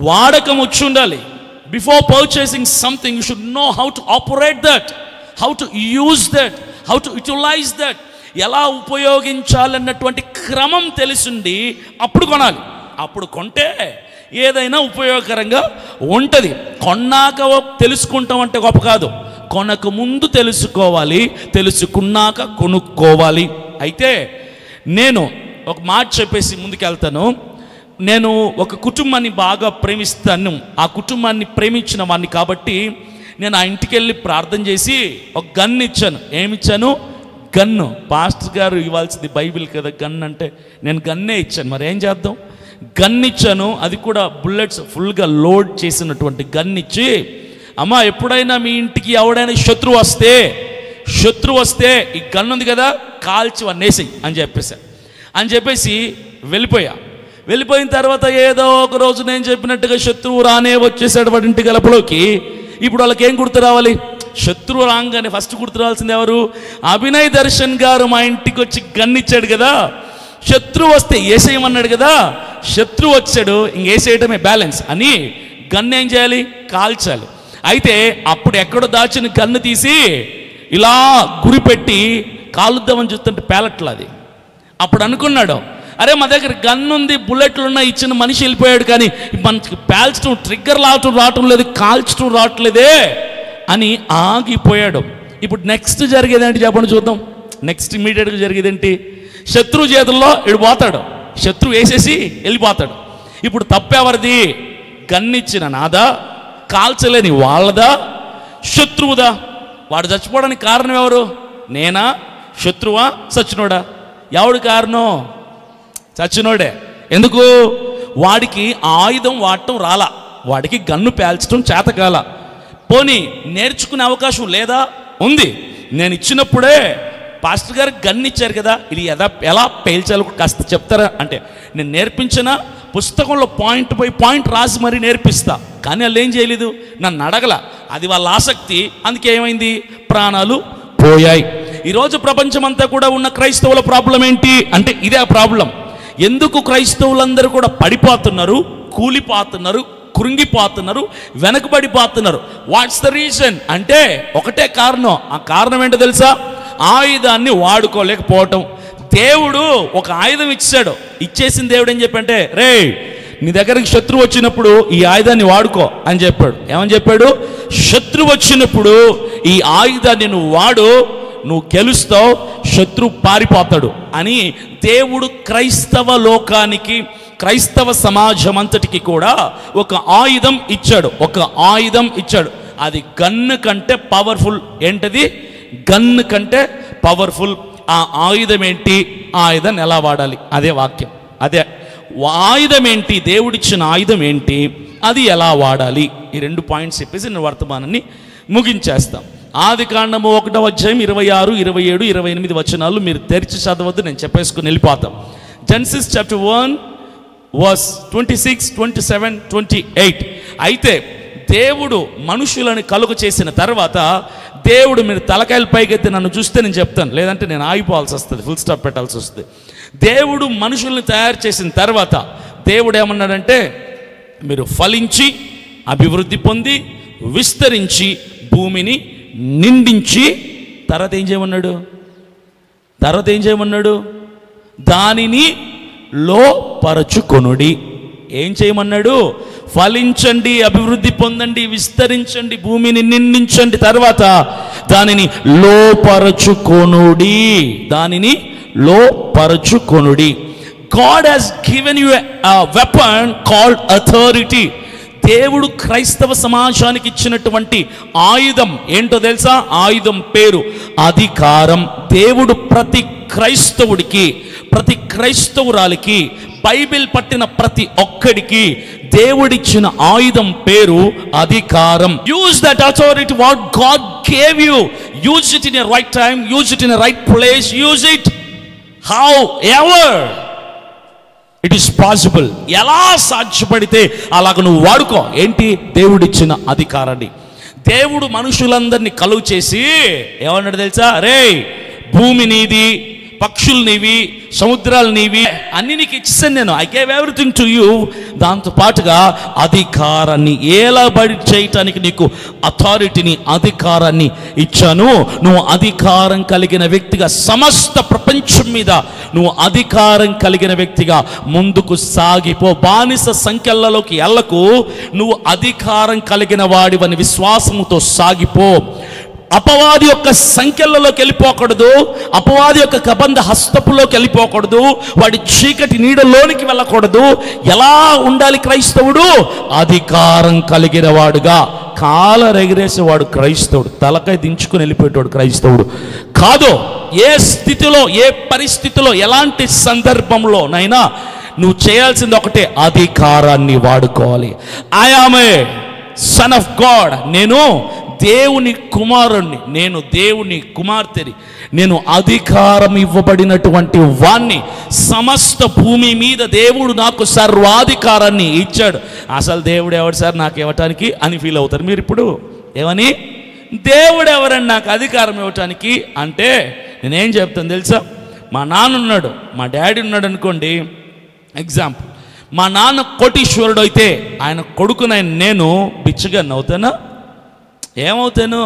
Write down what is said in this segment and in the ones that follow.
వాడకం వచ్చి ఉండాలి. Before purchasing something you should know how to operate that, how to use that, how to utilize that. ఎలా ఉపయోగించాలన్నటువంటి క్రమం తెలిసింది అప్పుడు కొనాలి. అప్పుడు కొంటే ఏదైనా ఉపయోగకరంగా ఉంటుంది. కొన్నాక తెలుసుకుంటాం అంటే గొప్ప కాదు, కొనక ముందు తెలుసుకోవాలి, తెలుసుకున్నాక కొనుక్కోవాలి. అయితే నేను ఒక మాట చెప్పేసి ముందుకెళ్తాను. నేను ఒక కుటుంబాన్ని బాగా ప్రేమిస్తాను. ఆ కుటుంబాన్ని ప్రేమించిన వాడిని కాబట్టి నేను ఆ ఇంటికి వెళ్ళి ప్రార్థన చేసి ఒక గన్ ఇచ్చాను. ఏమిచ్చాను? గన్ను. పాస్టర్ గారు ఇవ్వాల్సింది బైబిల్ కదా, గన్ అంటే నేను గన్నే ఇచ్చాను. మరి ఏం చేద్దాం? గన్ ఇచ్చాను, అది కూడా బుల్లెట్స్ ఫుల్గా లోడ్ చేసినటువంటి గన్ ఇచ్చి, అమ్మ ఎప్పుడైనా మీ ఇంటికి ఎవడైనా శత్రువు వస్తే ఈ గన్ ఉంది కదా, కాల్చి వన్నేసేయి అని చెప్పేసి వెళ్ళిపోయిన తర్వాత ఏదో ఒక రోజు నేను చెప్పినట్టుగా శత్రువు రానే వచ్చేసాడు వాడి ఇంటి గలపలోకి. ఇప్పుడు వాళ్ళకి ఏం గుర్తు రావాలి? శత్రువు రాగానే ఫస్ట్ గుర్తు రావాల్సింది ఎవరు? అభినయ్ దర్శన్ గారు మా ఇంటికి వచ్చి గన్ ఇచ్చాడు కదా, శత్రువు వస్తే ఏసేయమన్నాడు కదా, శత్రువు వచ్చాడు ఇంకేసేయటమే బ్యాలెన్స్ అని గన్ను ఏం చేయాలి? కాల్చాలి. అయితే అప్పుడు ఎక్కడో దాచిన గన్ను తీసి ఇలా గురిపెట్టి కాలుద్దామని చూస్తుంటే పేలట్లా అది. అప్పుడు అనుకున్నాడు, అరే మా దగ్గర గన్ను ఉంది, బుల్లెట్లు ఉన్నాయి, ఇచ్చిన మనిషి వెళ్ళిపోయాడు, కానీ మనకి పేల్చడం ట్రిగ్గర్ రావటం లేదు, కాల్చడం రావట్లేదే అని ఆగిపోయాడు. ఇప్పుడు నెక్స్ట్ జరిగేది ఏంటి చెప్పండి చూద్దాం. నెక్స్ట్ ఇమీడియట్గా జరిగేదేంటి? శత్రువు చేతుల్లో ఇడు పోతాడు, శత్రువు వేసేసి వెళ్ళిపోతాడు. ఇప్పుడు తప్పెవరిది? గన్నిచ్చిన నాదా, కాల్చలేని వాళ్ళదా, శత్రువుదా? వాడు చచ్చిపోవడానికి కారణం ఎవరు? నేనా, శత్రువా, సచ్చినోడా? ఎవడు కారణం? చచ్చినోడే. ఎందుకు? వాడికి ఆయుధం వాడటం రాలా, వాడికి గన్ను పేల్చడం చేతకాల. పోనీ నేర్చుకునే అవకాశం లేదా? ఉంది. నేను ఇచ్చినప్పుడే పాస్టర్ గారు గన్ను ఇచ్చారు కదా, ఇది ఎలా పేల్చాలో కాస్త చెప్తారా అంటే, నేను నేర్పించిన పుస్తకంలో పాయింట్ బై పాయింట్ రాసి మరీ నేర్పిస్తా, కానీ వాళ్ళు ఏం చేయలేదు, నన్ను అడగల. అది వాళ్ళ ఆసక్తి. అందుకే ఏమైంది? ప్రాణాలు పోయాయి. ఈరోజు ప్రపంచమంతా కూడా ఉన్న క్రైస్తవుల ప్రాబ్లం ఏంటి అంటే ఇదే ప్రాబ్లం. ఎందుకు క్రైస్తవులందరూ కూడా పడిపోతున్నారు, కూలిపోతున్నారు, కృంగిపోతున్నారు, వెనకబడిపోతున్నారు? వాట్స్ ద రీజన్ అంటే ఒకటే కారణం. ఆ కారణం ఏంటో తెలుసా? ఆయుధాన్ని వాడుకోలేకపోవటం. దేవుడు ఒక ఆయుధం ఇచ్చాడు, ఇచ్చేసిన దేవుడు ఏం చెప్పంటే, రే నీ దగ్గరికి శత్రువు వచ్చినప్పుడు ఈ ఆయుధాన్ని వాడుకో అని చెప్పాడు. ఏమని చెప్పాడు? శత్రువు వచ్చినప్పుడు ఈ ఆయుధాన్ని నువ్వు వాడు, నువ్వు గెలుస్తావు, శత్రువు పారిపోతాడు అని దేవుడు క్రైస్తవ లోకానికి, క్రైస్తవ సమాజం అంతటికి కూడా ఒక ఆయుధం ఇచ్చాడు. అది గన్ను కంటే పవర్ఫుల్. ఏంటది? గన్ను కంటే పవర్ఫుల్. ఆ ఆయుధం ఏంటి? ఆయుధాన్ని ఎలా వాడాలి? అదే వాక్యం. అదే ఆయుధం ఏంటి? దేవుడిచ్చిన ఆయుధం ఏంటి? అది ఎలా వాడాలి? ఈ 2 పాయింట్స్ చెప్పేసి నేను వర్తమానాన్ని ముగించేస్తాం. ఆదికాండము 1వ అధ్యాయం 26, 27, 28 వచనాలు మీరు తెరిచి చదవద్దు, నేను చెప్పేసుకుని వెళ్ళిపోతాం. Genesis chapter 1 verse 26, 27, 28. అయితే దేవుడు మనుషులను కలుగ చేసిన తర్వాత దేవుడు, మీరు తలకాయలు పైకెత్తి నన్ను చూస్తే నేను చెప్తాను, లేదంటే నేను ఆగిపోవాల్సి వస్తుంది, ఫుల్ స్టాప్ పెట్టాల్సి వస్తుంది. దేవుడు మనుషుల్ని తయారు చేసిన తర్వాత దేవుడు ఏమన్నాడంటే, మీరు ఫలించి అభివృద్ధి పొంది విస్తరించి భూమిని నిండించి, తర్వాత ఏం చేయమన్నాడు? దానిని లోపరచుకొనుడి. ఏం చేయమన్నాడు? ఫలించండి, అభివృద్ధి పొందండి, విస్తరించండి, భూమిని నిండించండి, తర్వాత దానిని లోపరచుకొనుడి. God has given you a weapon called authority. దేవుడు క్రైస్తవ సమాజానికి ఇచ్చినటువంటి ఆయుధం ఏంటో తెలుసా? ఆయుధం పేరు అధికారం. దేవుడు ప్రతి క్రైస్తవుడికి, ప్రతి క్రైస్తవురాలికి, బైబిల్ పట్టిన ప్రతి ఒక్కడికి దేవుడిచ్చిన ఆయుధం పేరు అధికారం. Use that authority what God gave you. Use it in a right time, use it in a right place, use it how ever it is possible. ఎలా సాధ్యపడితే అలాగ నువ్వు వాడుకో. ఏంటి? దేవుడిచ్చిన అధికారాన్ని. దేవుడు మనుషులందరినీ కలుగు చేసి ఏమన్నాడు తెలుసా? రే భూమి నీది, పక్షులు నీవి, సముద్రాలు నీవి, అన్ని నీకు ఇచ్చేసాను నేను. I gave everything to you. దాంతో పాటుగా అధికారాన్ని, ఏలబడి చేయటానికి నీకు అథారిటీని, అధికారాన్ని ఇచ్చాను. నువ్వు అధికారం కలిగిన వ్యక్తిగా, సమస్త ప్రపంచం మీద నువ్వు అధికారం కలిగిన వ్యక్తిగా ముందుకు సాగిపో. బానిస సంఖ్యలలోకి వెళ్ళకు, నువ్వు అధికారం కలిగిన వాడివని విశ్వాసముతో సాగిపో. అపవాది యొక్క సంఖ్యలలోకి వెళ్ళిపోకూడదు, అపవాది యొక్క కబంధ హస్తపులోకి వెళ్ళిపోకూడదు, వాడి చీకటి నీడలోనికి వెళ్ళకూడదు. ఎలా ఉండాలి క్రైస్తవుడు? అధికారం కలిగిన వాడుగా. కాలరెగిరేసేవాడు క్రైస్తవుడు, తలకాయ దించుకుని వెళ్ళిపోయేవాడు క్రైస్తవుడు కాదు. ఏ స్థితిలో, ఏ పరిస్థితిలో, ఎలాంటి సందర్భంలోనైనా నువ్వు చేయాల్సింది ఒకటే, అధికారాన్ని వాడుకోవాలి. I am a son of God, నేను దేవుని కుమారుణ్ణి, నేను దేవుని కుమార్తెని, నేను అధికారం ఇవ్వబడినటువంటి వాణ్ణి. సమస్త భూమి మీద దేవుడు నాకు సర్వాధికారాన్ని ఇచ్చాడు. అసలు దేవుడు ఎవడు సార్ నాకు ఇవ్వటానికి అని ఫీల్ అవుతారు మీరు ఇప్పుడు. ఏమని? దేవుడు ఎవరని నాకు అధికారం ఇవ్వటానికి అంటే నేనేం చెప్తాను తెలుసా? మా నాన్న ఉన్నాడు, మా డాడీ ఉన్నాడు అనుకోండి, ఎగ్జాంపుల్. మా నాన్న కోటీశ్వరుడు అయితే ఆయన కొడుకునైన నేను బిచ్చగాన్ని అవుతానా? ఏమవుతాను?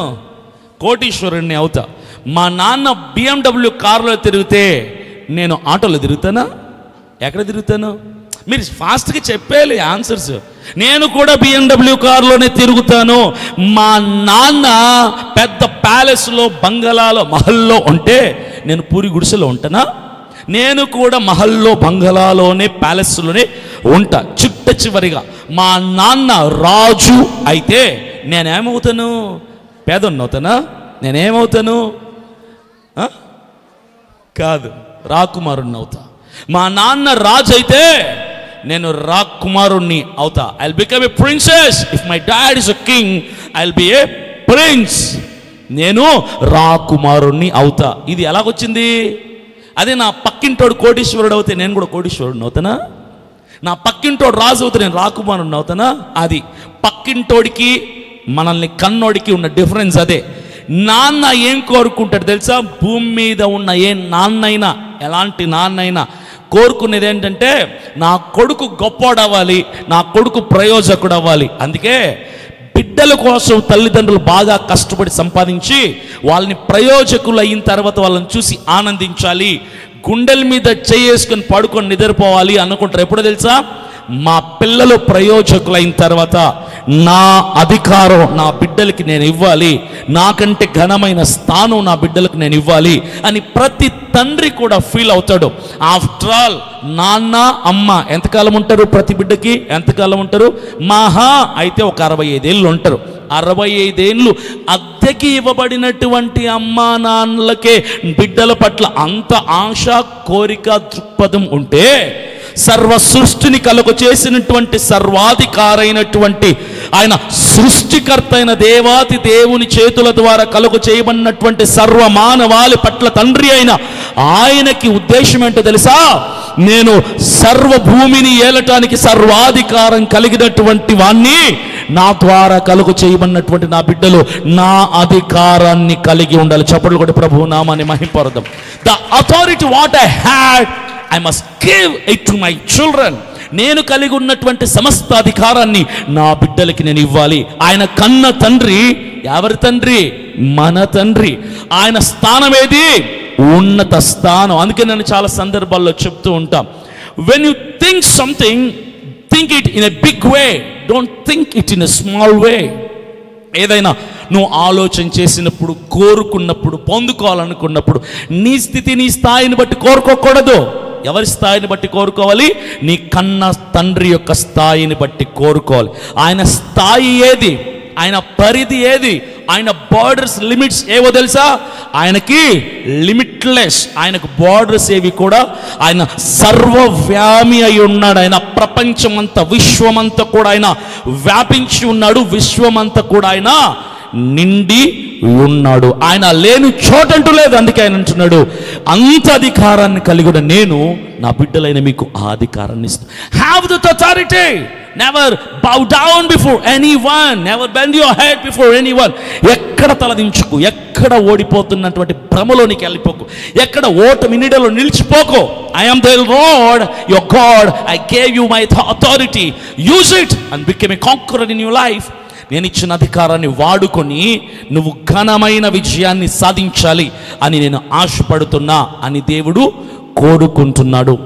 కోటీశ్వరుణ్ణి అవుతా. మా నాన్న BMW కారులో తిరిగితే నేను ఆటోలో తిరుగుతానా? ఎక్కడ తిరుగుతాను? మీరు ఫాస్ట్గా చెప్పేయాలి ఆన్సర్స్. నేను కూడా BMW కారులోనే తిరుగుతాను. మా నాన్న పెద్ద ప్యాలెస్లో, బంగళాలో, మహల్లో ఉంటే నేను పూరి గుడిసెలో ఉంటానా? నేను కూడా మహల్లో, బంగళాలోనే, ప్యాలెస్లోనే ఉంటా. చిట్ట చివరిగా మా నాన్న రాజు అయితే నేనేమవుతాను? పేదోన్ని అవుతానా? నేనేమవుతాను? కాదు, రాకుమారుణ్ణి అవుతా. మా నాన్న రాజు అయితే నేను రాకుమారుణ్ణి అవుతా. I will become a princess. If my dad is a king, I will be A prince. నేను రాకుమారుణ్ణి అవుతా. ఇది ఎలాగొచ్చింది? అదే నా పక్కింటోడు కోటీశ్వరుడు అవుతే నేను కూడా కోటీశ్వరుడిని అవుతానా? నా పక్కింటోడు రాజు అవుతే నేను రాకుమారుణ్ణి అవుతానా? అది పక్కింటోడికి మనల్ని కన్నోడికి ఉన్న డిఫరెన్స్ అదే. నాన్న ఏం కోరుకుంటాడు తెలుసా? భూమి మీద ఉన్న ఏ నాన్నైనా, ఎలాంటి నాన్నైనా కోరుకునేది ఏంటంటే నా కొడుకు గొప్పోడవ్వాలి, నా కొడుకు ప్రయోజకుడు అవ్వాలి. అందుకే బిడ్డల కోసం తల్లిదండ్రులు బాగా కష్టపడి సంపాదించి వాళ్ళని ప్రయోజకులు అయిన తర్వాత వాళ్ళని చూసి ఆనందించాలి, గుండెల మీద చేసుకొని పడుకొని నిద్రపోవాలి అనుకుంటారు. ఎప్పుడో తెలుసా? మా పిల్లలు ప్రయోజకులైన తర్వాత నా అధికారం నా బిడ్డలకి నేను ఇవ్వాలి, నాకంటే ఘనమైన స్థానం నా బిడ్డలకు నేను ఇవ్వాలి అని ప్రతి తండ్రి కూడా ఫీల్ అవుతాడు. ఆఫ్టర్ ఆల్ నాన్న అమ్మ ఎంతకాలం ఉంటారు? ప్రతి బిడ్డకి ఎంతకాలం ఉంటారు? మహా అయితే ఒక 65 ఏళ్ళు ఉంటారు. 65 ఏళ్ళు అద్దెకి ఇవ్వబడినటువంటి అమ్మా నాన్నలకే బిడ్డల పట్ల అంత ఆశ, కోరిక, దృక్పథం ఉంటే సర్వ సృష్టిని కలుగ చేసినటువంటి సర్వాధికారైనటువంటి ఆయన సృష్టికర్త అయిన దేవాతి దేవుని చేతుల ద్వారా కలుగ చేయబడినటువంటి సర్వ మానవాళి పట్ల తండ్రి అయిన ఆయనకి ఉద్దేశం ఏంటో తెలుసా? నేను సర్వ భూమిని ఏలటానికి సర్వాధికారం కలిగినటువంటి వాణ్ణి, నా ద్వారా కలుగ చేయబడినటువంటి నా బిడ్డలు నా అధికారాన్ని కలిగి ఉండాలి. చప్పట్లు కొట్టి ప్రభువు నామాన్ని మహింపరుద్దాం. The authority what I had I must give it to my children. నేను కలిగి ఉన్నటువంటి సమస్త అధికారాన్ని నా బిడ్డలకి నేను ఇవ్వాలి. ఆయన కన్న తండ్రి ఎవరి తండ్రి? మన తండ్రి. ఆయన స్థానం ఏది? ఉన్నత స్థానం. అందుకే నేను చాలా సందర్భాల్లో చెప్తూ ఉంటాం, when you think something, think it in a big way, don't think it in a small way. ఏదైనా నువ్వు ఆలోచన చేసినప్పుడు, కోరుకున్నప్పుడు, పొందుకోవాలనుకున్నప్పుడు నీ స్థితి, నీ స్థాయిని బట్టి కోరుకోకూడదు. ఎవరి స్థాయిని బట్టి కోరుకోవాలి? నీ కన్న తండ్రి యొక్క స్థాయిని బట్టి కోరుకోవాలి. ఆయన స్థాయి ఏది? ఆయన పరిధి ఏది? ఆయన బార్డర్స్, లిమిట్స్ ఏవో తెలుసా? ఆయనకి లిమిట్లెస్. ఆయనకు బార్డర్స్ ఏవి కూడా, ఆయన సర్వవ్యామి అయి ఉన్నాడు. ఆయన ప్రపంచమంతా, విశ్వమంతా కూడా ఆయన వ్యాపించి ఉన్నాడు. విశ్వమంతా కూడా ఆయన నిండి ఉన్నాడు. ఆయన లేని చోటంటూ లేదు. అందుకే ఆయన అంటున్నాడు, అంత అధికారాన్ని కలిగి నేను నా బిడ్డలైన మీకు ఆ అధికారాన్ని ఇస్తాను. Have that authority. Never bow down before anyone, never bend your head before anyone. ఎక్కడ తలదించుకు, ఎక్కడ ఎక్కడ ఓడిపోతున్నటువంటి భ్రమలోనికి వెళ్ళిపోకు, ఎక్కడ ఓటమి నీడలో నిలిచిపోకో. I am the Lord your God, I gave you my authority, use it and become a conqueror in your life. నేను ఇచ్చిన అధికారాన్ని వాడుకొని నువ్వు ఘనమైన విజయాన్ని సాధించాలి అని నేను ఆశపడుతున్నా అని దేవుడు కోరుకుంటున్నాడు.